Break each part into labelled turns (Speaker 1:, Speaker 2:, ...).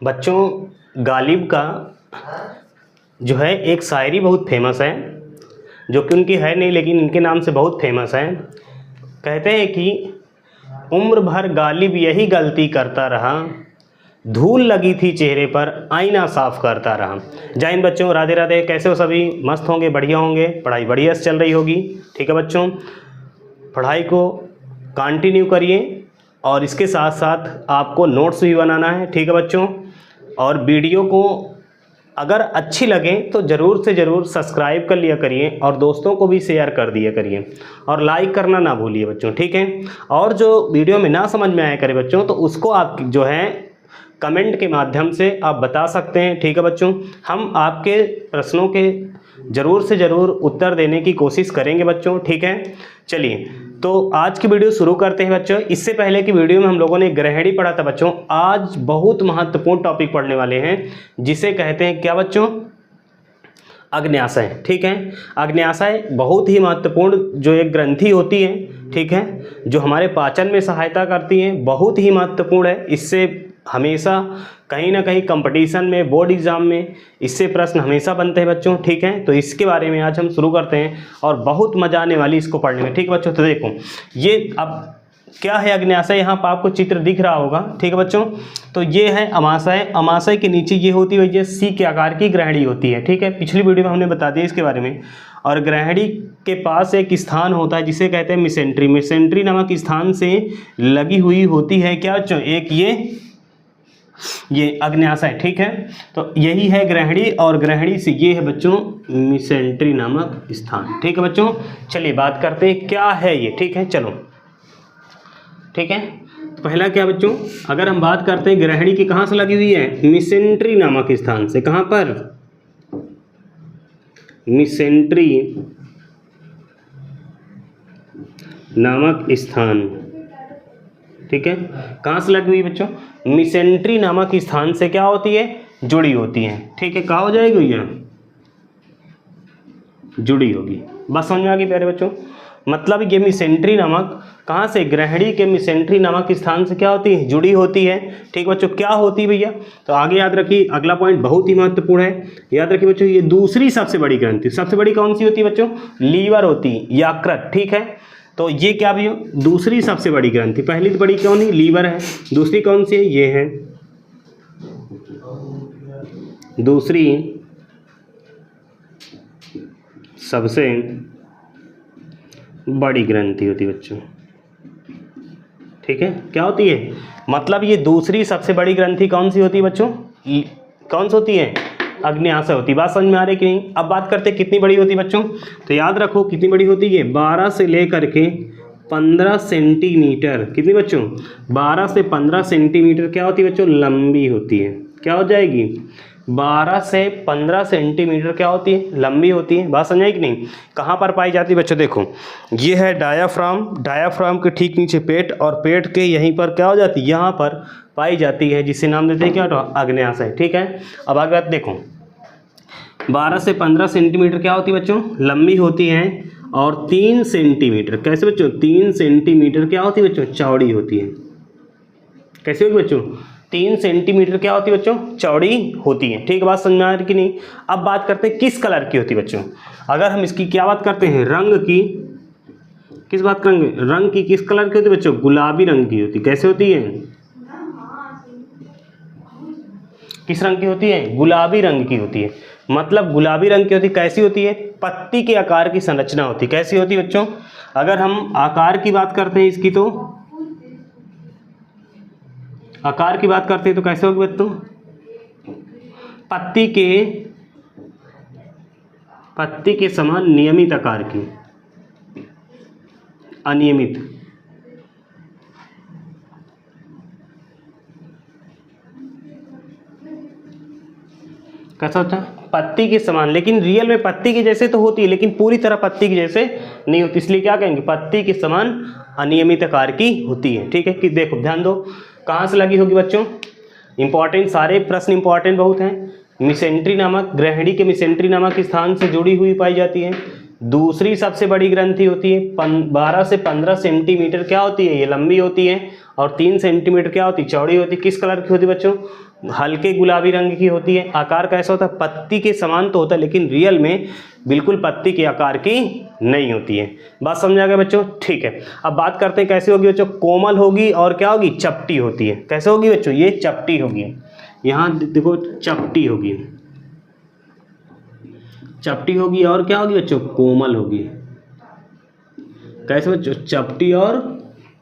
Speaker 1: बच्चों, गालिब का जो है एक शायरी बहुत फेमस है, जो कि उनकी है नहीं लेकिन इनके नाम से बहुत फेमस है। कहते हैं कि उम्र भर गालिब यही गलती करता रहा, धूल लगी थी चेहरे पर आईना साफ करता रहा। जय हिंद बच्चों, राधे राधे। कैसे हो सभी? मस्त होंगे, बढ़िया होंगे, पढ़ाई बढ़िया से चल रही होगी। ठीक है बच्चों, पढ़ाई को कंटिन्यू करिए और इसके साथ साथ आपको नोट्स भी बनाना है। ठीक है बच्चों, और वीडियो को अगर अच्छी लगे तो ज़रूर से ज़रूर सब्सक्राइब कर लिया करिए और दोस्तों को भी शेयर कर दिया करिए और लाइक करना ना भूलिए बच्चों। ठीक है, और जो वीडियो में ना समझ में आया करे बच्चों, तो उसको आप जो है कमेंट के माध्यम से आप बता सकते हैं। ठीक है बच्चों, हम आपके प्रश्नों के ज़रूर से ज़रूर उत्तर देने की कोशिश करेंगे बच्चों। ठीक है, चलिए तो आज की वीडियो शुरू करते हैं बच्चों। इससे पहले की वीडियो में हम लोगों ने ग्रहणी पढ़ा था बच्चों। आज बहुत महत्वपूर्ण टॉपिक पढ़ने वाले हैं, जिसे कहते हैं क्या बच्चों? अग्न्याशय। ठीक है, अग्न्याशय बहुत ही महत्वपूर्ण जो एक ग्रंथि होती है, ठीक है, जो हमारे पाचन में सहायता करती है, बहुत ही महत्वपूर्ण है। इससे हमेशा कहीं ना कहीं कंपटीशन में, बोर्ड एग्जाम में इससे प्रश्न हमेशा बनते हैं बच्चों। ठीक है, तो इसके बारे में आज हम शुरू करते हैं और बहुत मजा आने वाली इसको पढ़ने में। ठीक है बच्चों, तो देखो ये अब क्या है अग्न्याशय, यहाँ पर आपको चित्र दिख रहा होगा। ठीक है बच्चों, तो ये है अमाशय। अमाशय के नीचे ये होती है सी के आकार की ग्रहणी होती है। ठीक है, पिछली वीडियो में हमने बता दिया इसके बारे में। और ग्रहणी के पास एक स्थान होता है जिसे कहते हैं मिसेंट्री। मिसेंट्री नामक स्थान से लगी हुई होती है क्या बच्चों? एक ये अग्न्याशय। ठीक है, तो यही है ग्रहणी और ग्रहणी से ये है बच्चों मिसेंट्री नामक स्थान। ठीक है बच्चों, चलिए बात करते हैं क्या है ये। ठीक है, चलो ठीक है, तो पहला क्या बच्चों, अगर हम बात करते हैं ग्रहणी की कहाँ से लगी हुई है? मिसेंट्री नामक स्थान से। कहाँ पर? मिसेंट्री नामक स्थान। ठीक है, कहाँ से लगी हुई बच्चों? मिसेंट्री नामक स्थान से क्या होती है? जुड़ी होती है। ठीक है, कहाँ हो जाएगी भैया? जुड़ी होगी। बस समझ में आ गई प्यारे बच्चों? मतलब ये मिसेंट्री नामक कहाँ से? ग्रहणी के मिसेंट्री नामक स्थान से क्या होती है? जुड़ी होती है। ठीक बच्चों, क्या होती है भैया? तो आगे याद रखिए, अगला पॉइंट बहुत ही महत्वपूर्ण है। याद रखिए बच्चों, ये दूसरी सबसे बड़ी ग्रंथि। सबसे बड़ी कौन सी होती है बच्चों? लीवर होती है, यकृत। ठीक है, तो ये क्या भी हो? दूसरी सबसे बड़ी ग्रंथि। पहली तो बड़ी कौन है? लीवर है। दूसरी कौन सी है? ये है दूसरी सबसे बड़ी ग्रंथि होती है बच्चों। ठीक है, क्या होती है? मतलब ये दूसरी सबसे बड़ी ग्रंथि कौन सी होती है बच्चों? कौन सी होती है? अग्न्याशय होती है। बात समझ में आ रही कि नहीं? अब बात करते हैं कितनी बड़ी होती है बच्चों। तो याद रखो कितनी बड़ी होती है? 12 से लेकर के 15 सेंटीमीटर। कितनी बच्चों? 12 से 15 सेंटीमीटर क्या होती है बच्चों? लंबी होती है। क्या हो जाएगी? 12 से 15 सेंटीमीटर क्या होती है? लंबी होती है। बात समझाई कि नहीं? कहाँ पर पाई जाती है बच्चों? देखो ये है डायाफ्राम। डायाफ्राम के ठीक नीचे पेट, और पेट के यहीं पर क्या हो जाती है? यहाँ पर पाई जाती है, जिसे नाम देते हैं क्या? अग्न्याशय। ठीक है, अब आगे बात देखो, 12 से 15 सेंटीमीटर क्या होती है बच्चों? लंबी होती है। और 3 सेंटीमीटर कैसे बच्चों? 3 सेंटीमीटर क्या होती है बच्चों? चौड़ी होती है। कैसे होगी बच्चों? 3 सेंटीमीटर क्या होती है बच्चों? चौड़ी होती है। ठीक है, बात समझ में आ रही कि नहीं? अब बात करते हैं किस कलर की होती है बच्चों। अगर हम इसकी क्या बात करते हैं? रंग की। किस बात करेंगे? रंग की। किस कलर की होती है बच्चों? गुलाबी रंग की होती है। कैसे होती है? किस रंग की होती है? गुलाबी रंग की होती है। मतलब गुलाबी रंग की होती है। कैसी होती है? पत्ती के आकार की संरचना होती है। कैसी होती है बच्चों? अगर हम आकार की बात करते हैं इसकी, तो आकार की बात करते हैं तो कैसे होगी बच्चों? पत्ती के समान नियमित आकार की। अनियमित। कैसा होता है? पत्ती के समान। लेकिन रियल में पत्ती के जैसे तो होती है, लेकिन पूरी तरह पत्ती के जैसे नहीं होती। इसलिए क्या कहेंगे? पत्ती के समान अनियमित आकार की होती है। ठीक है, कि देखो ध्यान दो कहाँ से लगी होगी बच्चों? इंपॉर्टेंट, सारे प्रश्न इंपॉर्टेंट बहुत हैं। मिसेंट्री नामक, ग्रहणी के मिसेंट्री नामक स्थान से जुड़ी हुई पाई जाती है। दूसरी सबसे बड़ी ग्रंथि होती है 12 से 15 सेंटीमीटर क्या होती है, ये लंबी होती है, और 3 सेंटीमीटर क्या होती है, चौड़ी होती है। किस कलर की होती है बच्चों, हल्के गुलाबी रंग की होती है। आकार कैसा होता है, पत्ती के समान तो होता है, लेकिन रियल में बिल्कुल पत्ती के आकार की नहीं होती है। बात समझ आ गया बच्चों, ठीक है। अब बात करते हैं कैसी होगी बच्चों, कोमल होगी और क्या होगी, चपटी होती है। कैसे होगी बच्चों, ये चपटी होगी, यहाँ देखो चपटी होगी, चपटी होगी और क्या होगी बच्चों, कोमल होगी। कैसे बच्चों, चपटी और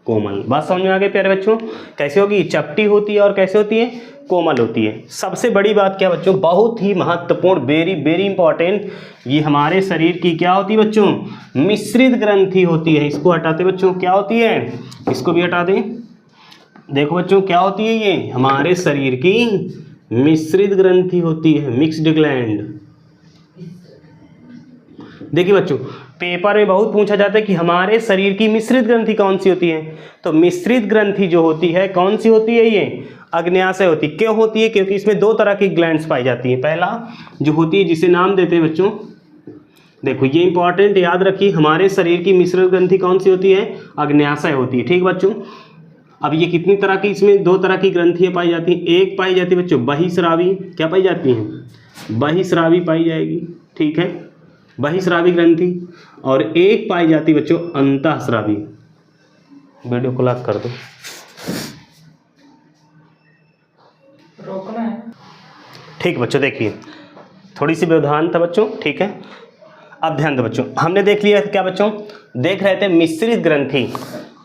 Speaker 1: कोमल। बात समझ में आ गई प्यारे बच्चों, कैसे होगी, चपटी होती है और कैसे होती है, कोमल होती है। सबसे बड़ी बात क्या बच्चों, बहुत ही महत्वपूर्ण, वेरी वेरी इंपॉर्टेंट, ये हमारे शरीर की क्या होती है बच्चों, मिश्रित ग्रंथि होती है। इसको हटाते बच्चों, क्या होती है, इसको भी हटा दें। देखो बच्चों क्या होती है, ये हमारे शरीर की मिश्रित ग्रंथि होती है, मिक्स्ड ग्लैंड। देखिए बच्चों, पेपर में बहुत पूछा जाता है कि हमारे शरीर की मिश्रित ग्रंथि कौन सी होती है। तो मिश्रित ग्रंथि जो होती है कौन सी होती है, ये अग्न्याशय होती है। क्यों होती है, क्योंकि इसमें दो तरह की ग्लैंड्स पाई जाती हैं। पहला जो होती है जिसे नाम देते हैं बच्चों, देखो ये इंपॉर्टेंट याद रखिए, हमारे शरीर की मिश्रित ग्रंथि कौन सी होती है, अग्न्याशय होती है। ठीक बच्चों, अब ये कितनी तरह की, इसमें दो तरह की ग्रंथियाँ पाई जाती हैं। एक पाई जाती है बच्चों बहिस्रावी, क्या पाई जाती हैं, बहिस्रावी पाई जाएगी, ठीक है, बहिस्रावी ग्रंथि। और एक पाई जाती बच्चों अंतःस्रावी। वीडियो को लॉक कर दो,
Speaker 2: रोकना है।
Speaker 1: ठीक बच्चों, देखिए थोड़ी सी व्यवधान था बच्चों, ठीक है। अब ध्यान दो बच्चों, हमने देख लिया क्या बच्चों, देख रहे थे मिश्रित ग्रंथि।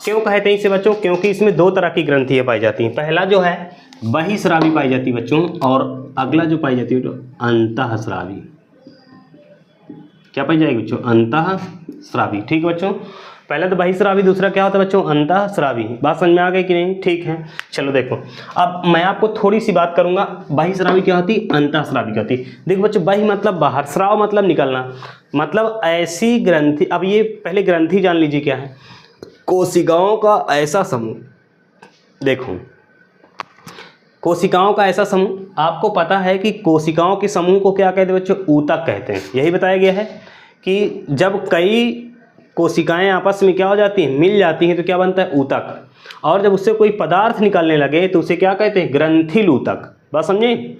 Speaker 1: क्यों कहते हैं इसे बच्चों, क्योंकि इसमें दो तरह की ग्रंथियाँ पाई जाती हैं। पहला जो है बहिस्रावी पाई जाती है बच्चों, और अगला जो पाई जाती है तो अंतःस्रावी। क्या पाई जाएगी बच्चों, अंतःस्रावी। ठीक है बच्चों, पहला तो बहिस्रावी, दूसरा क्या होता है बच्चों, अंतःस्रावी। बात समझ में आ गई कि नहीं, ठीक है। चलो देखो, अब मैं आपको थोड़ी सी बात करूंगा, बहिस्रावी क्या होती, अंतःस्रावी क्या होती। देखो बच्चों, बहि मतलब बाहर, स्राव मतलब निकलना, मतलब ऐसी ग्रंथि। अब ये पहले ग्रंथि जान लीजिए क्या है, कोशिकाओं का ऐसा समूह। देखो कोशिकाओं का ऐसा समूह, आपको पता है कि कोशिकाओं के समूह को क्या कहते हैं बच्चों, ऊतक कहते हैं। यही बताया गया है कि जब कई कोशिकाएं आपस में क्या हो जाती हैं, मिल जाती हैं, तो क्या बनता है, ऊतक। और जब उससे कोई पदार्थ निकलने लगे तो उसे क्या कहते हैं, ग्रंथिल ऊतक। बात समझे,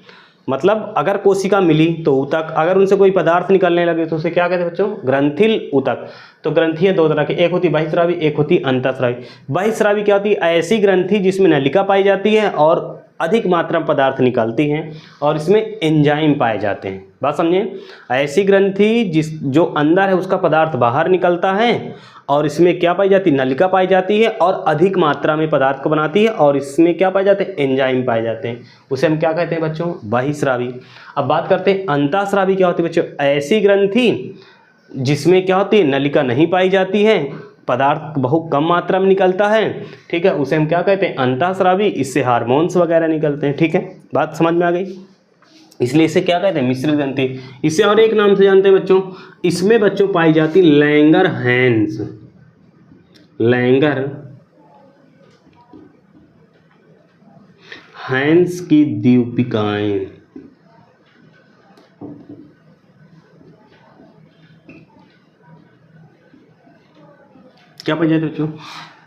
Speaker 1: मतलब अगर कोशिका मिली तो ऊतक, अगर उनसे कोई पदार्थ निकलने लगे तो उसे क्या कहते हैं बच्चों, ग्रंथिल ऊतक। तो ग्रंथियाँ दो तरह की, एक होती बहिस्रावी, एक होती अंतःस्रावी। बहिस्रावी क्या होती है, ऐसी ग्रंथि जिसमें नलिका पाई जाती है और अधिक मात्रा में पदार्थ निकलती हैं और इसमें एंजाइम पाए जाते हैं। बात समझें, ऐसी ग्रंथि जो अंदर है उसका पदार्थ बाहर निकलता है और इसमें क्या पाई जाती है, नलिका पाई जाती है और अधिक मात्रा में पदार्थ को बनाती है, और इसमें क्या पाए जाते हैं, एंजाइम पाए जाते हैं। उसे हम क्या कहते हैं बच्चों, बहिस्रावी। अब बात करते हैं अंतःस्रावी क्या होती है बच्चों, ऐसी ग्रंथि जिसमें क्या होती है, नलिका नहीं पाई जाती है, पदार्थ बहुत कम मात्रा में निकलता है, ठीक है, उसे हम क्या कहते हैं, अंतःस्रावी। इससे हार्मोन्स वगैरह निकलते हैं, ठीक है, बात समझ में आ गई। इसलिए इसे क्या कहते हैं, मिश्रित ग्रंथि। इसे और एक नाम से जानते हैं बच्चों, इसमें बच्चों पाई जाती लैंगरहैंस, लैंगरहैंस की द्वीपिकाएं। क्या पाई जाती है बच्चों,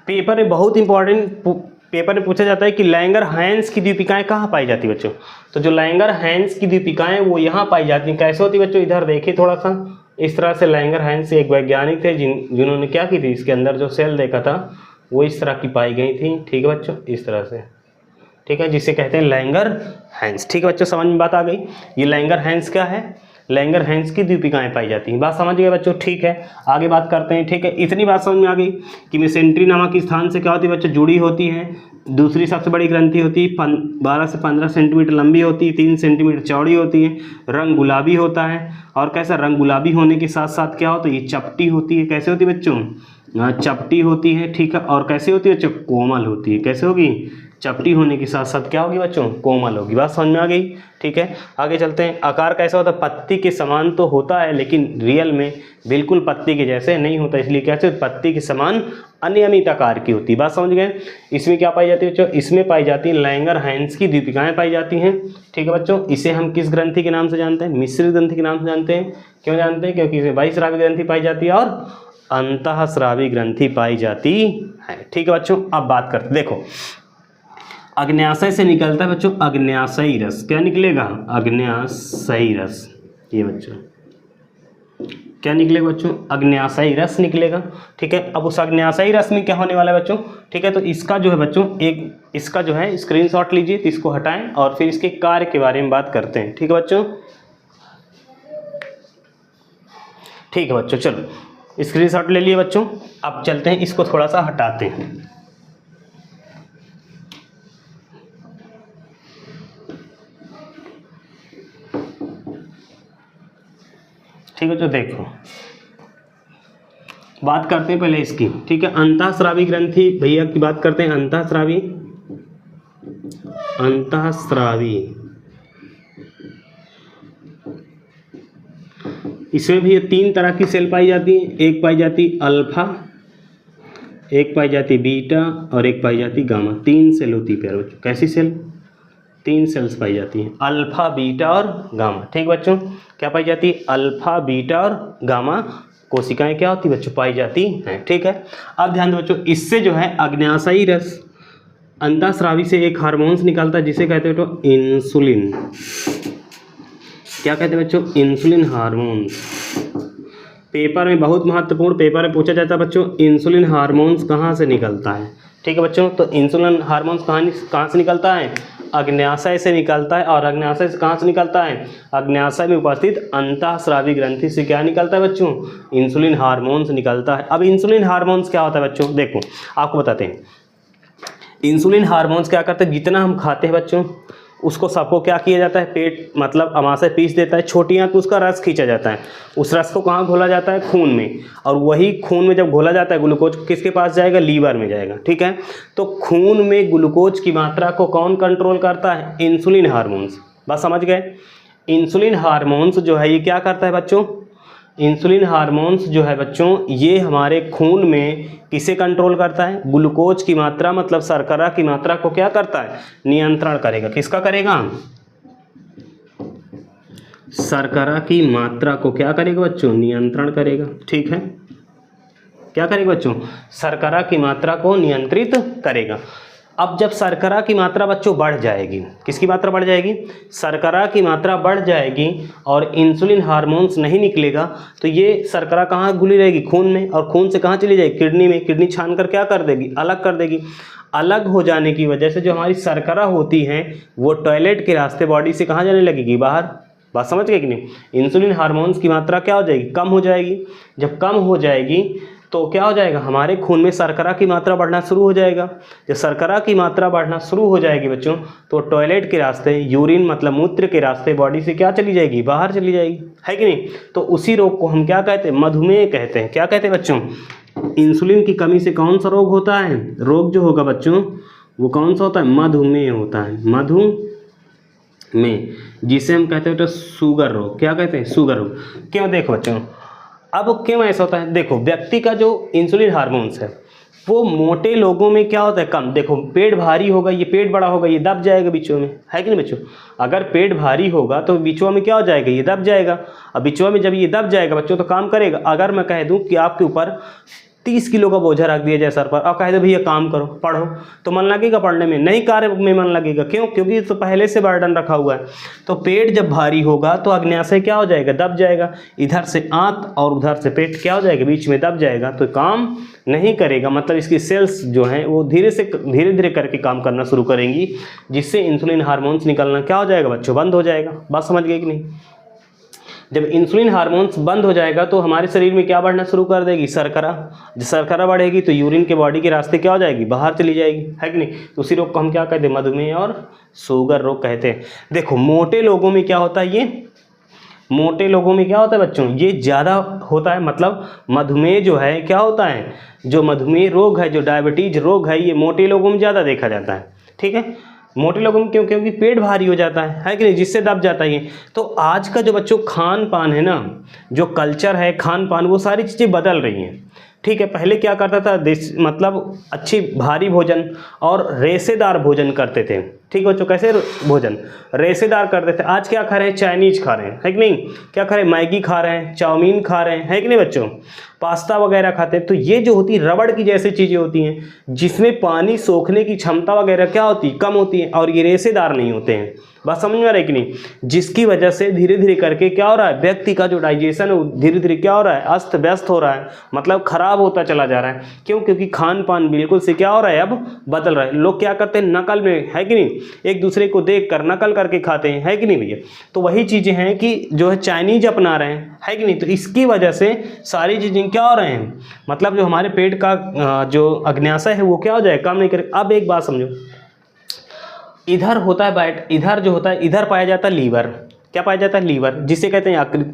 Speaker 1: पेपर में बहुत इंपॉर्टेंट, पेपर में पूछा जाता है कि लैंगरहैंस की द्वीपिकाएं कहाँ पाई जाती है बच्चों। तो जो लैंगरहैंस की द्वीपिकाएं वो यहाँ पाई जाती हैं। कैसे होती है बच्चों, इधर देखिए थोड़ा सा, इस तरह से लैंगरहैंस एक वैज्ञानिक थे जिन्होंने क्या की थी, इसके अंदर जो सेल देखा था वो इस तरह की पाई गई थी, ठीक है बच्चों, इस तरह से, ठीक है, जिसे कहते हैं लैंगरहैंस। ठीक है बच्चों, समझ में बात आ गई। ये लैंगरहैंस क्या है, लैंगरहैंस की द्वीपिकाएं पाई जाती हैं। बात समझ गए बच्चों, ठीक है, आगे बात करते हैं। ठीक है, इतनी बात समझ में आ गई कि मेसेंट्री नामक स्थान से क्या होती है बच्चों, जुड़ी होती है। दूसरी सबसे बड़ी ग्रंथि होती है 12 से 15 सेंटीमीटर लंबी होती है, 3 सेंटीमीटर चौड़ी होती है, रंग गुलाबी होता है। और कैसा, रंग गुलाबी होने के साथ साथ क्या होता है, ये चपटी होती है। कैसे होती है बच्चों, चपटी होती है, ठीक है। और कैसे होती है बच्चों? कोमल होती है। कैसे होगी? चपटी होने के साथ साथ क्या होगी बच्चों? कोमल होगी। बात समझ में आ गई, ठीक है। आगे चलते हैं। आकार कैसा होता है? पत्ती के समान तो होता है, लेकिन रियल में बिल्कुल पत्ती के जैसे नहीं होता, इसलिए कैसे? पत्ती के समान अनियमित आकार की होती है। बात समझ गए। इसमें क्या पाई जाती है बच्चों? इसमें पाई जाती है लैंगरहैंस की दीपिकाएँ पाई जाती हैं, ठीक है बच्चों। इसे हम किस ग्रंथि के नाम से जानते हैं? मिश्रित ग्रंथि के नाम से जानते हैं। क्यों जानते हैं? क्योंकि इसमें बहिःस्रावी ग्रंथि पाई जाती है और अंतःस्रावी ग्रंथि पाई जाती है, ठीक है बच्चों। अब बात करते, देखो अग्न्याशय से निकलता है बच्चों अग्न्याशयी रस। क्या निकलेगा? अग्न्याशयी रस। ये बच्चों क्या निकलेगा बच्चों? अग्न्याशयी रस निकलेगा, ठीक है। अब उस अग्न्याशयी रस में क्या होने वाला है बच्चों? ठीक है, तो इसका जो है बच्चों एक इसका जो है स्क्रीनशॉट लीजिए, तो इसको हटाएं और फिर इसके कार्य के बारे में बात करते हैं, ठीक है बच्चों। ठीक है बच्चों, चलो स्क्रीनशॉट ले लिए बच्चों। अब चलते हैं, इसको थोड़ा सा हटाते हैं। ठीक है, तो देखो बात करते हैं पहले इसकी, ठीक है। अंतःस्रावी ग्रंथि भैया की बात करते हैं। अंतःस्रावी इसमें भी 3 तरह की सेल पाई जाती है। एक पाई जाती अल्फा, एक पाई जाती बीटा और एक पाई जाती गामा। 3 सेल होती है प्यारे बच्चों। कैसी सेल? 3 सेल्स पाई जाती हैं, अल्फा बीटा और गामा, ठीक बच्चों। क्या पाई जाती है? अल्फा बीटा और गामा कोशिकाएं क्या होती बच्चों? पाई जाती हैं, ठीक है। अब ध्यान दो बच्चों, इससे जो है अग्न्याशयी रस अंतःस्रावी से एक हार्मोन्स निकलता है जिसे कहते हैं बच्चों इंसुलिन। क्या कहते हैं बच्चों? Insulin hormones. पेपर में बहुत महत्वपूर्ण पेपर में पूछा जाता है बच्चों, इंसुलिन हार्मोन्स कहाँ से निकलता है, ठीक है बच्चों। तो इंसुलिन हार्मोन्स कहाँ से निकलता है? अग्न्याशय से निकलता है। और अग्न्याशय से कहाँ से निकलता है? अग्न्याशय में उपस्थित अंतःस्रावी ग्रंथि से क्या निकलता है बच्चों? इंसुलिन हार्मोन्स निकलता है। अब इंसुलिन हार्मोन्स क्या होता है बच्चों? देखो आपको बताते हैं। इंसुलिन हार्मोन्स क्या करते हैं? जितना हम खाते हैं बच्चों उसको सबको क्या किया जाता है? पेट मतलब अमाशय पीस देता है, छोटियाँ, तो उसका रस खींचा जाता है। उस रस को कहाँ घोला जाता है? खून में। और वही खून में जब घोला जाता है ग्लूकोज किसके पास जाएगा? लीवर में जाएगा, ठीक है। तो खून में ग्लूकोज की मात्रा को कौन कंट्रोल करता है? Insulin hormones. बस समझ गए। इंसुलिन हार्मोन्स जो है ये क्या करता है बच्चों? इंसुलिन हार्मोन्स जो है बच्चों ये हमारे खून में किसे कंट्रोल करता है? ग्लूकोज की मात्रा मतलब शर्करा की मात्रा को क्या करता है? नियंत्रण करेगा। किसका करेगा? शर्करा की मात्रा को क्या करेगा बच्चों? नियंत्रण करेगा, ठीक है। क्या करेगा बच्चों? शर्करा की मात्रा को नियंत्रित करेगा। अब जब शर्करा की मात्रा बच्चों बढ़ जाएगी, किसकी मात्रा बढ़ जाएगी? शर्करा की मात्रा बढ़ जाएगी और इंसुलिन हार्मोन्स नहीं निकलेगा, तो ये शर्करा कहाँ घुली रहेगी? खून में। और खून से कहाँ चली जाएगी? किडनी में। किडनी छान कर क्या कर देगी? अलग कर देगी। अलग हो जाने की वजह से जो हमारी शर्करा होती है वो टॉयलेट के रास्ते बॉडी से कहाँ जाने लगेगी? बाहर। बात समझ गए कि नहीं? इंसुलिन हार्मोन्स की मात्रा क्या हो जाएगी? कम हो जाएगी। जब कम हो जाएगी तो क्या हो जाएगा? हमारे खून में शर्करा की मात्रा बढ़ना शुरू हो जाएगा। जब शर्करा की मात्रा बढ़ना शुरू हो जाएगी बच्चों तो टॉयलेट के रास्ते, यूरिन मतलब मूत्र के रास्ते बॉडी से क्या चली जाएगी? बाहर चली जाएगी, है कि नहीं? तो उसी रोग को हम क्या कहते हैं? मधुमेह कहते हैं। क्या कहते हैं बच्चों? इंसुलिन की कमी से कौन सा रोग होता है? रोग जो होगा बच्चों वो कौन सा होता है? मधुमेह होता है। मधुमेह, जिसे हम कहते हैं शुगर रोग। क्या कहते हैं? शुगर रोग। क्यों? देखो बच्चों अब क्यों ऐसा होता है? देखो व्यक्ति का जो इंसुलिन हार्मोन्स है वो मोटे लोगों में क्या होता है? कम। देखो पेट भारी होगा, ये पेट बड़ा होगा, ये दब जाएगा बीचों में, है कि नहीं बच्चों? अगर पेट भारी होगा तो बीचों में क्या हो जाएगा? ये दब जाएगा। अब बीचों में जब ये दब जाएगा बच्चों तो काम करेगा। अगर मैं कह दूं कि आपके ऊपर 30 किलो का बोझा रख दिया जाए सर पर और कह दो भैया काम करो, पढ़ो, तो मन लगेगा पढ़ने में? नहीं, कार्य में मन लगेगा। क्यों? क्योंकि तो पहले से बर्डन रखा हुआ है। तो पेट जब भारी होगा तो अग्न्याशय क्या हो जाएगा? दब जाएगा। इधर से आंत और उधर से पेट क्या हो जाएगा? बीच में दब जाएगा, तो काम नहीं करेगा। मतलब इसकी सेल्स जो हैं वो धीरे धीरे करके काम करना शुरू करेंगी, जिससे इंसुलिन हार्मोन्स निकलना क्या हो जाएगा बच्चों? बंद हो जाएगा। बात समझ गए कि नहीं? जब इंसुलिन हार्मोन्स बंद हो जाएगा तो हमारे शरीर में क्या बढ़ना शुरू कर देगी? शर्करा। जब शर्करा बढ़ेगी तो यूरिन के बॉडी के रास्ते क्या हो जाएगी? बाहर चली जाएगी, है कि नहीं? तो उसी रोग को हम क्या कहते हैं? मधुमेह और शुगर रोग कहते हैं। देखो मोटे लोगों में क्या होता है? ये मोटे लोगों में क्या होता है बच्चों, ये ज़्यादा होता है। मतलब मधुमेह जो है क्या होता है, जो मधुमेह रोग है, जो डायबिटीज रोग है, ये मोटे लोगों में ज़्यादा देखा जाता है। ठीक है, मोटे लोगों में क्यों, क्योंकि पेट भारी हो जाता है कि नहीं, जिससे दब जाता है ये। तो आज का जो बच्चों खान पान है ना, जो कल्चर है खान पान, वो सारी चीज़ें बदल रही हैं। ठीक है, पहले क्या करता था देश, मतलब अच्छी भारी भोजन और रेशेदार भोजन करते थे। ठीक बच्चों, कैसे भोजन रेशेदार करते थे। आज क्या खा रहे हैं, चाइनीज खा रहे हैं, है कि नहीं, क्या खा रहे हैं, मैगी खा रहे हैं, चाउमीन खा रहे हैं, है कि नहीं बच्चों, पास्ता वगैरह खाते हैं। तो ये जो होती रबड़ की जैसी चीज़ें होती हैं, जिसमें पानी सोखने की क्षमता वगैरह क्या होती, कम होती है, और ये रेशेदार नहीं होते हैं। बात समझ में आ रही है कि नहीं, जिसकी वजह से धीरे धीरे करके क्या हो रहा है, व्यक्ति का जो डाइजेशन है वो धीरे धीरे क्या हो रहा है, अस्त व्यस्त हो रहा है, मतलब खराब होता चला जा रहा है। क्यों, क्योंकि खान पान बिल्कुल से क्या हो रहा है, अब बदल रहा है। लोग क्या करते हैं, नकल में, है कि नहीं, एक दूसरे को देख कर नकल करके खाते हैं, है कि नहीं भैया। तो वही चीज़ें हैं कि जो है चाइनीज अपना रहे हैं, है कि नहीं। तो इसकी वजह से सारी चीज़ें क्या हो रहे हैं, मतलब जो हमारे पेट का जो अग्न्याशय है वो क्या हो जाए, काम नहीं करे। अब एक बात समझो, इधर होता है बैट, इधर जो होता है, इधर पाया जाता है लीवर। क्या पाया जाता है, लीवर, जिसे कहते हैं यकृत।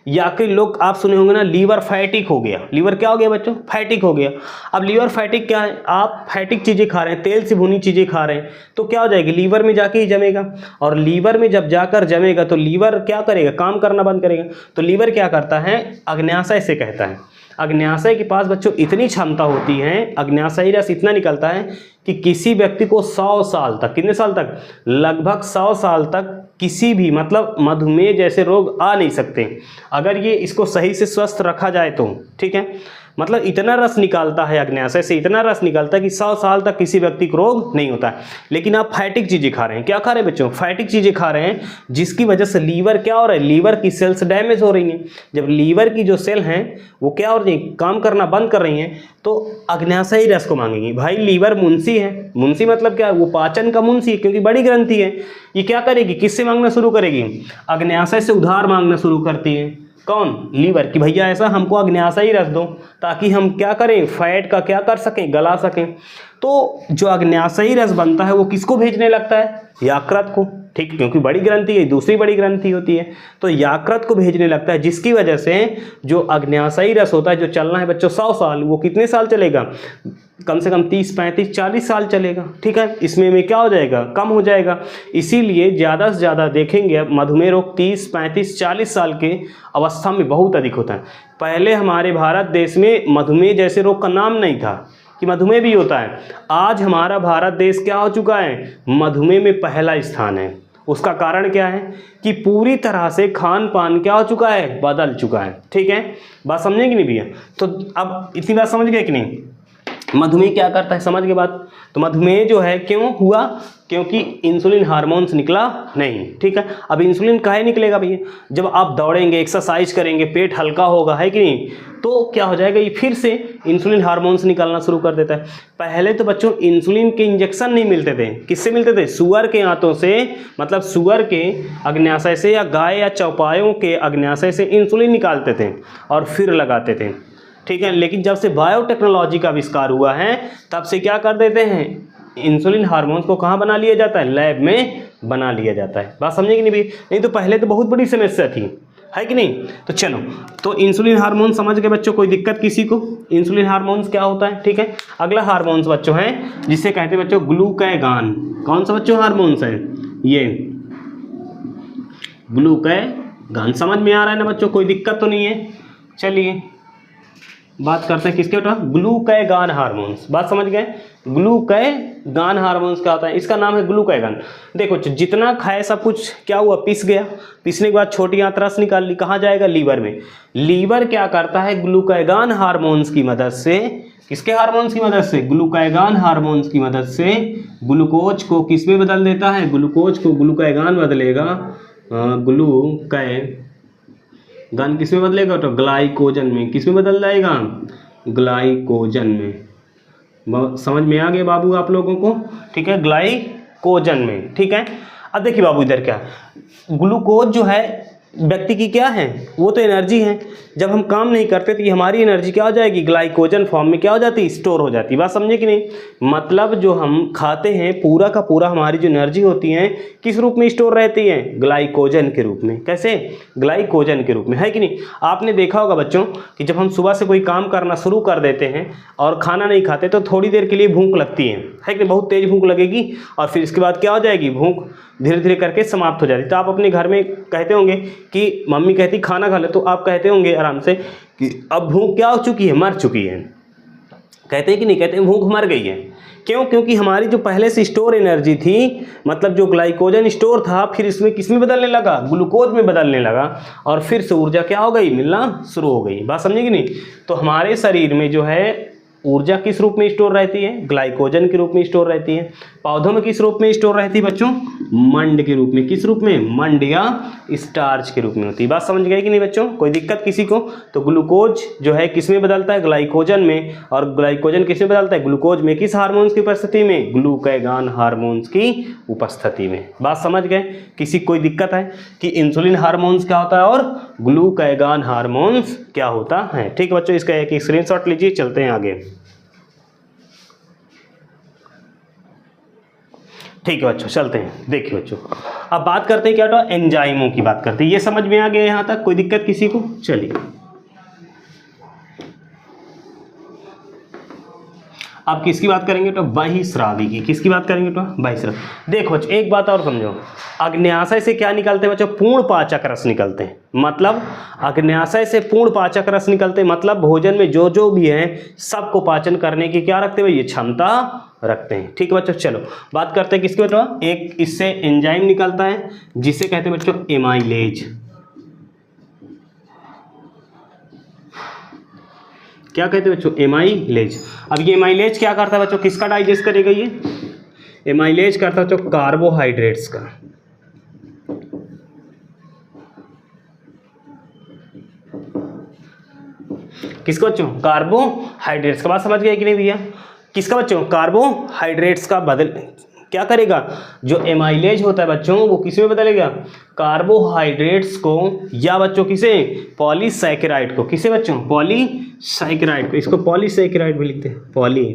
Speaker 1: यकृत लोग आप सुने होंगे ना, लीवर फैटिक हो गया। लीवर क्या हो गया बच्चों, फैटिक हो गया। अब लीवर फैटिक क्या है, आप फैटिक चीज़ें खा रहे हैं, तेल से भुनी चीज़ें खा रहे हैं, तो क्या हो जाएगी, लीवर में जाके ही जमेगा। और लीवर में जब जाकर जमेगा तो लीवर क्या करेगा, काम करना बंद करेगा। तो लीवर क्या करता है, अग्न्याशय से कहता है। अग्न्याशय के पास बच्चों इतनी क्षमता होती है, अग्न्याशयी रस इतना निकलता है कि किसी व्यक्ति को 100 साल तक, कितने साल तक, लगभग 100 साल तक किसी भी मतलब मधुमेह जैसे रोग आ नहीं सकते, अगर ये इसको सही से स्वस्थ रखा जाए तो। ठीक है, मतलब इतना रस निकालता है अग्न्याशय से, इतना रस निकालता है कि 100 साल तक किसी व्यक्ति को रोग नहीं होता है। लेकिन आप फैटिक चीज़ें खा रहे हैं, क्या खा रहे हैं बच्चों, फैटिक चीज़ें खा रहे हैं, जिसकी वजह से लीवर क्या हो रहा है, लीवर की सेल्स डैमेज हो रही हैं। जब लीवर की जो सेल हैं वो क्या हो रही हैं, काम करना बंद कर रही हैं, तो अग्न्याशयी रस को मांगेंगी। भाई लीवर मुंशी है, मुंशी मतलब क्या है, वो पाचन का मुंशी है, क्योंकि बड़ी ग्रंथि है। ये क्या करेगी, किससे मांगना शुरू करेगी, अग्न्याशय से उधार मांगना शुरू करती है। कौन, लीवर, कि भैया ऐसा हमको अग्न्याशयी रस दो, ताकि हम क्या करें, फैट का क्या कर सकें, गला सकें। तो जो अग्न्याशयी रस बनता है वो किसको भेजने लगता है, यकृत को। ठीक, क्योंकि बड़ी ग्रंथि है, दूसरी बड़ी ग्रंथि होती है, तो यकृत को भेजने लगता है, जिसकी वजह से जो अग्न्याशयी रस होता है, जो चलना है बच्चों 100 साल, वो कितने साल चलेगा, कम से कम 30, 35, 40 साल चलेगा। ठीक है, इसमें में क्या हो जाएगा, कम हो जाएगा। इसीलिए ज़्यादा से ज़्यादा देखेंगे अब मधुमेह रोग 30, 35, 40 साल के अवस्था में बहुत अधिक होता है। पहले हमारे भारत देश में मधुमेह जैसे रोग का नाम नहीं था कि मधुमेह भी होता है। आज हमारा भारत देश क्या हो चुका है, मधुमेह में पहला स्थान है। उसका कारण क्या है कि पूरी तरह से खान पान क्या हो चुका है, बदल चुका है। ठीक है, बात समझे कि नहीं भैया। तो अब इतनी बात समझ गए कि नहीं, मधुमेह क्या करता है, समझ के बाद। तो मधुमेह जो है क्यों हुआ, क्योंकि इंसुलिन हार्मोन्स निकला नहीं। ठीक है, अब इंसुलिन काहे निकलेगा भैया, जब आप दौड़ेंगे, एक्सरसाइज करेंगे, पेट हल्का होगा, है कि नहीं, तो क्या हो जाएगा, ये फिर से इंसुलिन हार्मोन्स निकलना शुरू कर देता है। पहले तो बच्चों इंसुलिन के इंजेक्शन नहीं मिलते थे, किससे मिलते थे, सुअर के आंतों से, मतलब सुअर के अग्न्याशय से, या गाय या चौपायों के अग्न्याशय से इंसुलिन निकालते थे और फिर लगाते थे। ठीक है, लेकिन जब से बायोटेक्नोलॉजी का आविष्कार हुआ है, तब से क्या कर देते हैं, इंसुलिन हार्मोन्स को कहाँ बना लिया जाता है, लैब में बना लिया जाता है। बात समझे कि नहीं भी, नहीं तो पहले तो बहुत बड़ी समस्या थी, है कि नहीं। तो चलो, तो इंसुलिन हार्मोन समझ गए बच्चों, कोई दिक्कत किसी को, इंसुलिन हार्मोन्स क्या होता है। ठीक है, अगला हार्मोन्स बच्चों है जिसे कहते हैं बच्चों ग्लूकागॉन। कौन सा बच्चों हार्मोन्स है, ये ग्लूकागॉन। समझ में आ रहा है ना बच्चों, कोई दिक्कत तो नहीं है। चलिए बात करते हैं किसके ऊपर, ग्लूकागॉन हार्मोन्स। बात समझ गए, ग्लूकागॉन हार्मोन्स क्या होता है, इसका नाम है ग्लूकागॉन। देखो जितना खाए सब कुछ क्या हुआ, पिस गया, पिसने के बाद छोटी आंत रस निकाल ली, कहाँ जाएगा, लीवर में। लीवर क्या करता है, ग्लूकागॉन हार्मोन्स की मदद से, किसके हार्मोन्स की मदद से, ग्लूकागॉन हार्मोन्स की मदद से ग्लूकोज को किस में बदल देता है, ग्लूकोज को ग्लूकागॉन बदलेगा, ग्लूकागॉन किस में बदलेगा, तो ग्लाइकोजन में। किस में बदल जाएगा, ग्लाइकोजन में। समझ में आ गया बाबू आप लोगों को। ठीक है, ग्लाइकोजन में। ठीक है, अब देखिए बाबू इधर क्या, ग्लूकोज जो है व्यक्ति की क्या है, वो तो एनर्जी है। जब हम काम नहीं करते तो ये हमारी एनर्जी क्या हो जाएगी, ग्लाइकोजन फॉर्म में क्या हो जाती है, स्टोर हो जाती है। बात समझे कि नहीं। मतलब जो हम खाते हैं पूरा का पूरा हमारी जो एनर्जी होती है किस रूप में स्टोर रहती है, ग्लाइकोजन के रूप में। कैसे, ग्लाइकोजन के रूप में, है कि नहीं। आपने देखा होगा बच्चों कि जब हम सुबह से कोई काम करना शुरू कर देते हैं और खाना नहीं खाते तो थोड़ी देर के लिए भूख लगती है कि नहीं, बहुत तेज भूख लगेगी और फिर इसके बाद क्या हो जाएगी, भूख धीरे धीरे करके समाप्त हो जाती है। तो आप अपने घर में कहते होंगे कि मम्मी कहती खाना खा ले, तो आप कहते होंगे आराम से कि अब भूख क्या हो चुकी है, मर चुकी है। कहते हैं कि नहीं कहते, भूख मर गई है। क्यों, क्योंकि हमारी जो पहले से स्टोर एनर्जी थी, मतलब जो ग्लाइकोजन स्टोर था, फिर इसमें किस में बदलने लगा, ग्लूकोज में बदलने लगा और फिर से ऊर्जा क्या हो गई, मिलना शुरू हो गई। बात समझे कि नहीं। तो हमारे शरीर में जो है ऊर्जा किस रूप में स्टोर रहती है, ग्लाइकोजन के रूप में स्टोर रहती है। पौधों में किस रूप में स्टोर रहती है बच्चों, मंड के रूप में। किस रूप में, मंड या स्टार्च के रूप में होती है। बात समझ गए कि नहीं बच्चों, कोई दिक्कत किसी को। तो ग्लूकोज जो है किस में बदलता है, ग्लाइकोजन में, और ग्लाइकोजन किस में बदलता है, ग्लूकोज में। किस हार्मोन्स की उपस्थिति में, ग्लूकागॉन हार्मोन्स की उपस्थिति में। बात समझ गए, किसी कोई दिक्कत है कि इंसुलिन हार्मोन्स क्या होता है और ग्लूकागॉन हार्मोन्स क्या होता है। ठीक है बच्चों, इसका एक स्क्रीनशॉट लीजिए, चलते हैं आगे। ठीक है बच्चों, चलते हैं। देखिए बच्चों, अब बात करते हैं क्या होता है, एंजाइमों की बात करते हैं। ये समझ में आ गया यहाँ तक, कोई दिक्कत किसी को। चलिए अब किसकी बात करेंगे, तो बहिस्रावी की। किसकी बात करेंगे, तो बहिस्रावी। देखो बच्चों एक बात और समझो, अग्न्याशय से क्या निकलते हैं बच्चों, पूर्ण पाचक रस निकलते हैं। मतलब अग्न्याशय से पूर्ण पाचक रस निकलते हैं, मतलब भोजन में जो जो भी है सबको पाचन करने की क्या रखते हुए, ये क्षमता रखते हैं। ठीक है बच्चों, चलो बात करते हैं किसके बच्चों, एक इससे एंजाइम निकलता है जिसे कहते हैं बच्चों एमाइलेज। क्या कहते हैं बच्चों, एमाइलेज। अब ये एमाइलेज क्या करता है बच्चों, किसका डाइजेस्ट करेगा, ये एमाइलेज करता है बच्चों कार्बोहाइड्रेट्स का। किसका बच्चों, कार्बोहाइड्रेट्स का। बात समझ गए कि नहीं भैया, किसका बच्चों, कार्बोहाइड्रेट्स का बदल क्या करेगा, जो एमाइलेज होता है बच्चों वो किस में बदलेगा, कार्बोहाइड्रेट्स को, या बच्चों किसे, पॉलीसैकेराइड को। किसे बच्चों, पॉलीसैकेराइड को। इसको पॉलीसैकेराइड भी लिखते हैं, पॉली।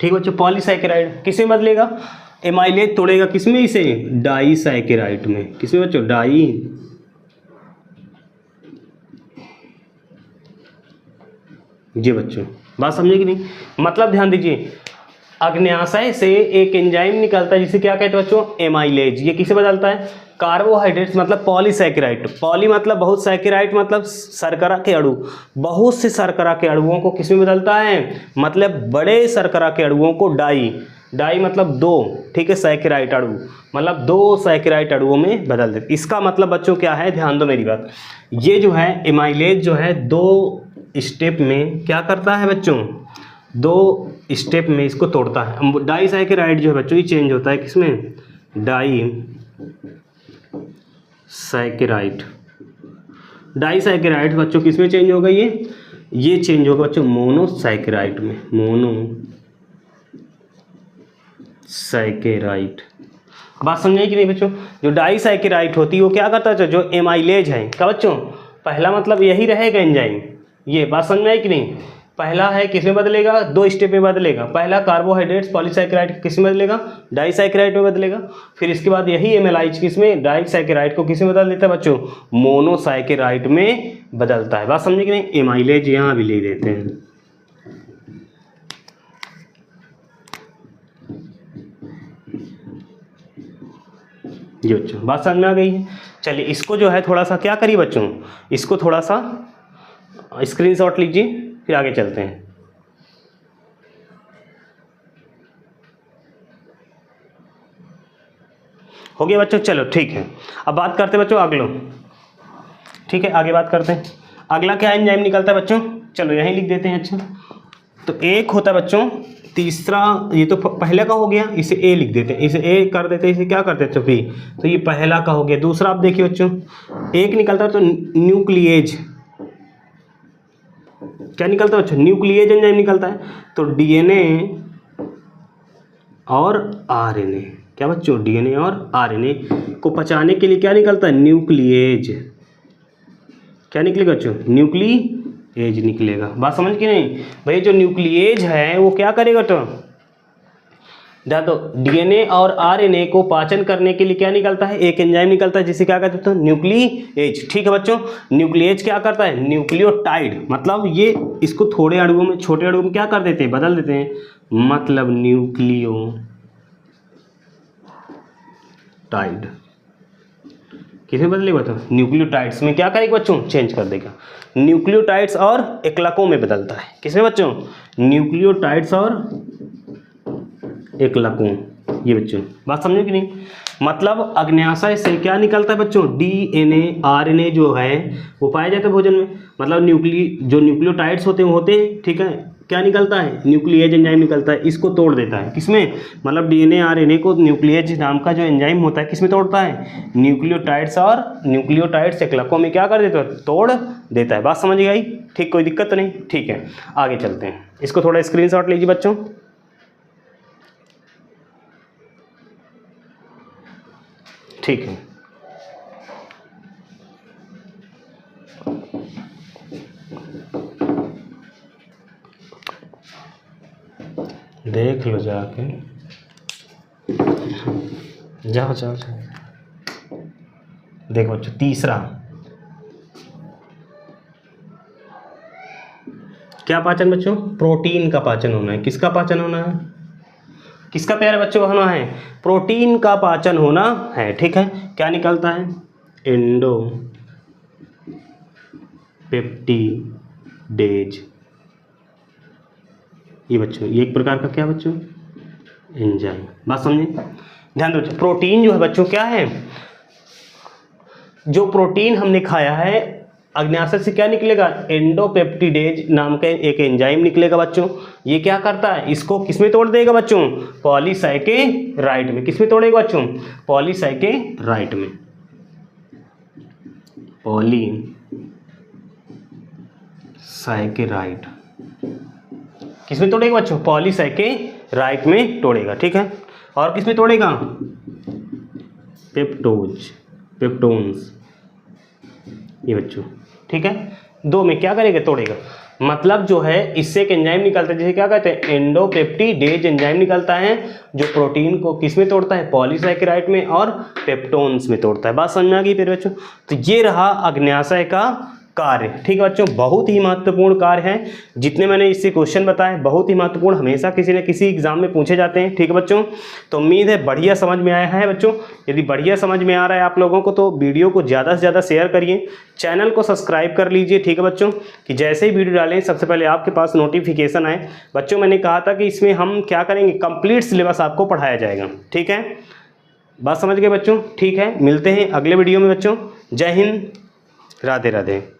Speaker 1: ठीक बच्चों, पॉलीसैकेराइड किसे बदलेगा, एमाइलेज तोड़ेगा किसमें, इसे डाईसैकेराइड में। किसमें बच्चों, डाई। जी बच्चों, बात समझे कि नहीं। मतलब ध्यान दीजिए, अग्न्याशय से एक एंजाइम निकलता है जिसे क्या कहते हैं बच्चों, एमाइलेज। ये किसे बदलता है, कार्बोहाइड्रेट्स मतलब पॉलीसैकेराइड। पॉली मतलब बहुत, सैकेराइड मतलब शर्करा के अणु। बहुत से शर्करा के अणुओं को किसमें बदलता है, मतलब बड़े शर्करा के अणुओं को डाई। डाई मतलब दो, ठीक है, सैकेराइड अणु मतलब दो सैकेराइड अणुओं में बदल देते। इसका मतलब बच्चों क्या है, ध्यान दो मेरी बात। ये जो है एमाइलेज जो है दो स्टेप में क्या करता है बच्चों, दो स्टेप में इसको तोड़ता है। डाईसैकेराइड जो है बच्चों ये चेंज होता है किसमें, डाईसैकेराइड। डाईसैकेराइड बच्चों किसमें चेंज होगा, ये चेंज होगा बच्चों मोनोसैकेराइड में। मोनोसैकेराइड। बात समझे कि नहीं बच्चों। जो डाईसैकेराइड होती है वो क्या करता है, जो एमाइलेज है क्या बच्चों, पहला मतलब यही रहेगा एंजाइम। ये बात समझ में आई कि नहीं। पहला है किसमें बदलेगा, दो स्टेप में बदलेगा। पहला कार्बोहाइड्रेट्स पॉलीसैकेराइड किसमें बदलेगा, डाईसैकेराइड में बदलेगा। फिर इसके बाद यही एमाइलेज किसमें, डाईसैकेराइड को किसमें बदल देता है बच्चों, मोनोसैकेराइड में बदलता है। बात समझे कि नहीं। एमाइलेज यहाँ भी ले देते हैं। जी बच्चों, बात समझ में आ गई है। चलिए इसको जो है थोड़ा सा क्या करिए बच्चों, इसको थोड़ा सा स्क्रीनशॉट लीजिए, फिर आगे चलते हैं। हो गया बच्चों, चलो ठीक है। अब बात करते हैं बच्चों अगलो, ठीक है, आगे बात करते हैं। अगला क्या एंजाइम निकलता है बच्चों, चलो यहीं लिख देते हैं। अच्छा, तो एक होता है बच्चों तीसरा, ये तो पहले का हो गया, इसे ए लिख देते हैं, इसे ए कर देते हैं, इसे क्या करते हैं बी। तो ये पहला का हो गया। दूसरा आप देखिए बच्चों, एक निकलता है तो न्यूक्लिएज। क्या निकलता है बच्चों, न्यूक्लिएज एंजाइम निकलता है। तो डीएनए और आरएनए। क्या बच्चों, डीएनए और आरएनए को पचाने के लिए क्या निकलता है, न्यूक्लिएज। क्या निकलेगा बच्चों, न्यूक्लिएज निकलेगा। बात समझ की नहीं भाई, जो न्यूक्लिएज है वो क्या करेगा तो ध्यान दो, डीएनए और आरएनए को पाचन करने के लिए क्या निकलता है, एक एंजाइम निकलता है जिसे क्या कहते हैं, न्यूक्लिएज। ठीक है बच्चों, न्यूक्लिएज क्या करता है, न्यूक्लियोटाइड, मतलब ये इसको थोड़े अणुओं में, छोटे अणुओं में क्या कर देते हैं, बदल देते हैं, मतलब न्यूक्लियोटाइड। किसे बदलेगा तो न्यूक्लियोटाइड्स में क्या करेगा बच्चों, चेंज कर देगा। न्यूक्लियोटाइड्स और एकलकों में बदलता है। किसमें बच्चों, न्यूक्लियोटाइड्स और एकलकों। ये बच्चों बात समझो कि नहीं, मतलब अग्न्याशय से क्या निकलता है बच्चों, डीएनए आरएनए जो है वो पाया जाता है भोजन में, मतलब जो न्यूक्लियोटाइड्स होते हैं वो होते हैं, ठीक है, क्या निकलता है, न्यूक्लिएज एंजाइम निकलता है, इसको तोड़ देता है। किसमें, मतलब डीएनए आरएनए को न्यूक्लिएज नाम का जो एंजाइम होता है किसमें तोड़ता है, न्यूक्लियोटाइड्स एकलकों में क्या कर देता है, तोड़ देता है। बात समझ गई, ठीक, कोई दिक्कत तो नहीं। ठीक है, आगे चलते हैं, इसको थोड़ा स्क्रीनशॉट लीजिए बच्चों। ठीक है, देख लो जाके, जाओ जाओ जाओ। देखो बच्चों, तीसरा क्या पाचन बच्चों, प्रोटीन का पाचन होना है। किसका पाचन होना है, किसका प्यारे बच्चों होना है, प्रोटीन का पाचन होना है। ठीक है, क्या निकलता है, एंडोपेप्टिडेज। ये बच्चों, ये एक प्रकार का क्या बच्चों, एंजाइम। बात समझे, ध्यान दो बच्चों, प्रोटीन जो है बच्चों क्या है, जो प्रोटीन हमने खाया है अग्न्याशय से क्या निकलेगा, एंडोपेप्टिडेज नाम का एक एंजाइम निकलेगा बच्चों। ये क्या करता है, इसको किसमें तोड़ देगा बच्चों, पॉलीसैकेराइड में। किसमें तोड़ेगा बच्चों, पॉलीसैकेराइड में, पॉलीसैकेराइड। किसमें तोड़ेगा बच्चों, पॉलीसैकेराइड में तोड़ेगा। ठीक है, और किसमें तोड़ेगा, पेप्टोन्स। ये बच्चों ठीक है, दो में क्या करेगा, तोड़ेगा। मतलब जो है इससे एक एंजाइम निकलता है जिसे क्या कहते हैं, एंडोपेप्टिडेज एंजाइम निकलता है, जो प्रोटीन को किसमें तोड़ता है, पॉलीसैकेराइड में और पेप्टोन्स में तोड़ता है। बात समझ में आ गई फिर बच्चों। तो ये रहा अग्न्याशय का कार्य। ठीक है बच्चों, बहुत ही महत्वपूर्ण कार्य है। जितने मैंने इससे क्वेश्चन बताए बहुत ही महत्वपूर्ण, हमेशा किसी न किसी एग्जाम में पूछे जाते हैं। ठीक है बच्चों, तो उम्मीद है बढ़िया समझ में आया है बच्चों। यदि बढ़िया समझ में आ रहा है आप लोगों को तो वीडियो को ज़्यादा से ज़्यादा शेयर करिए, चैनल को सब्सक्राइब कर लीजिए। ठीक है बच्चों, कि जैसे ही वीडियो डालें सबसे पहले आपके पास नोटिफिकेशन आए। बच्चों मैंने कहा था कि इसमें हम क्या करेंगे, कंप्लीट सिलेबस आपको पढ़ाया जाएगा। ठीक है, बात समझ गए बच्चों। ठीक है, मिलते हैं अगले वीडियो में बच्चों। जय हिंद, राधे राधे।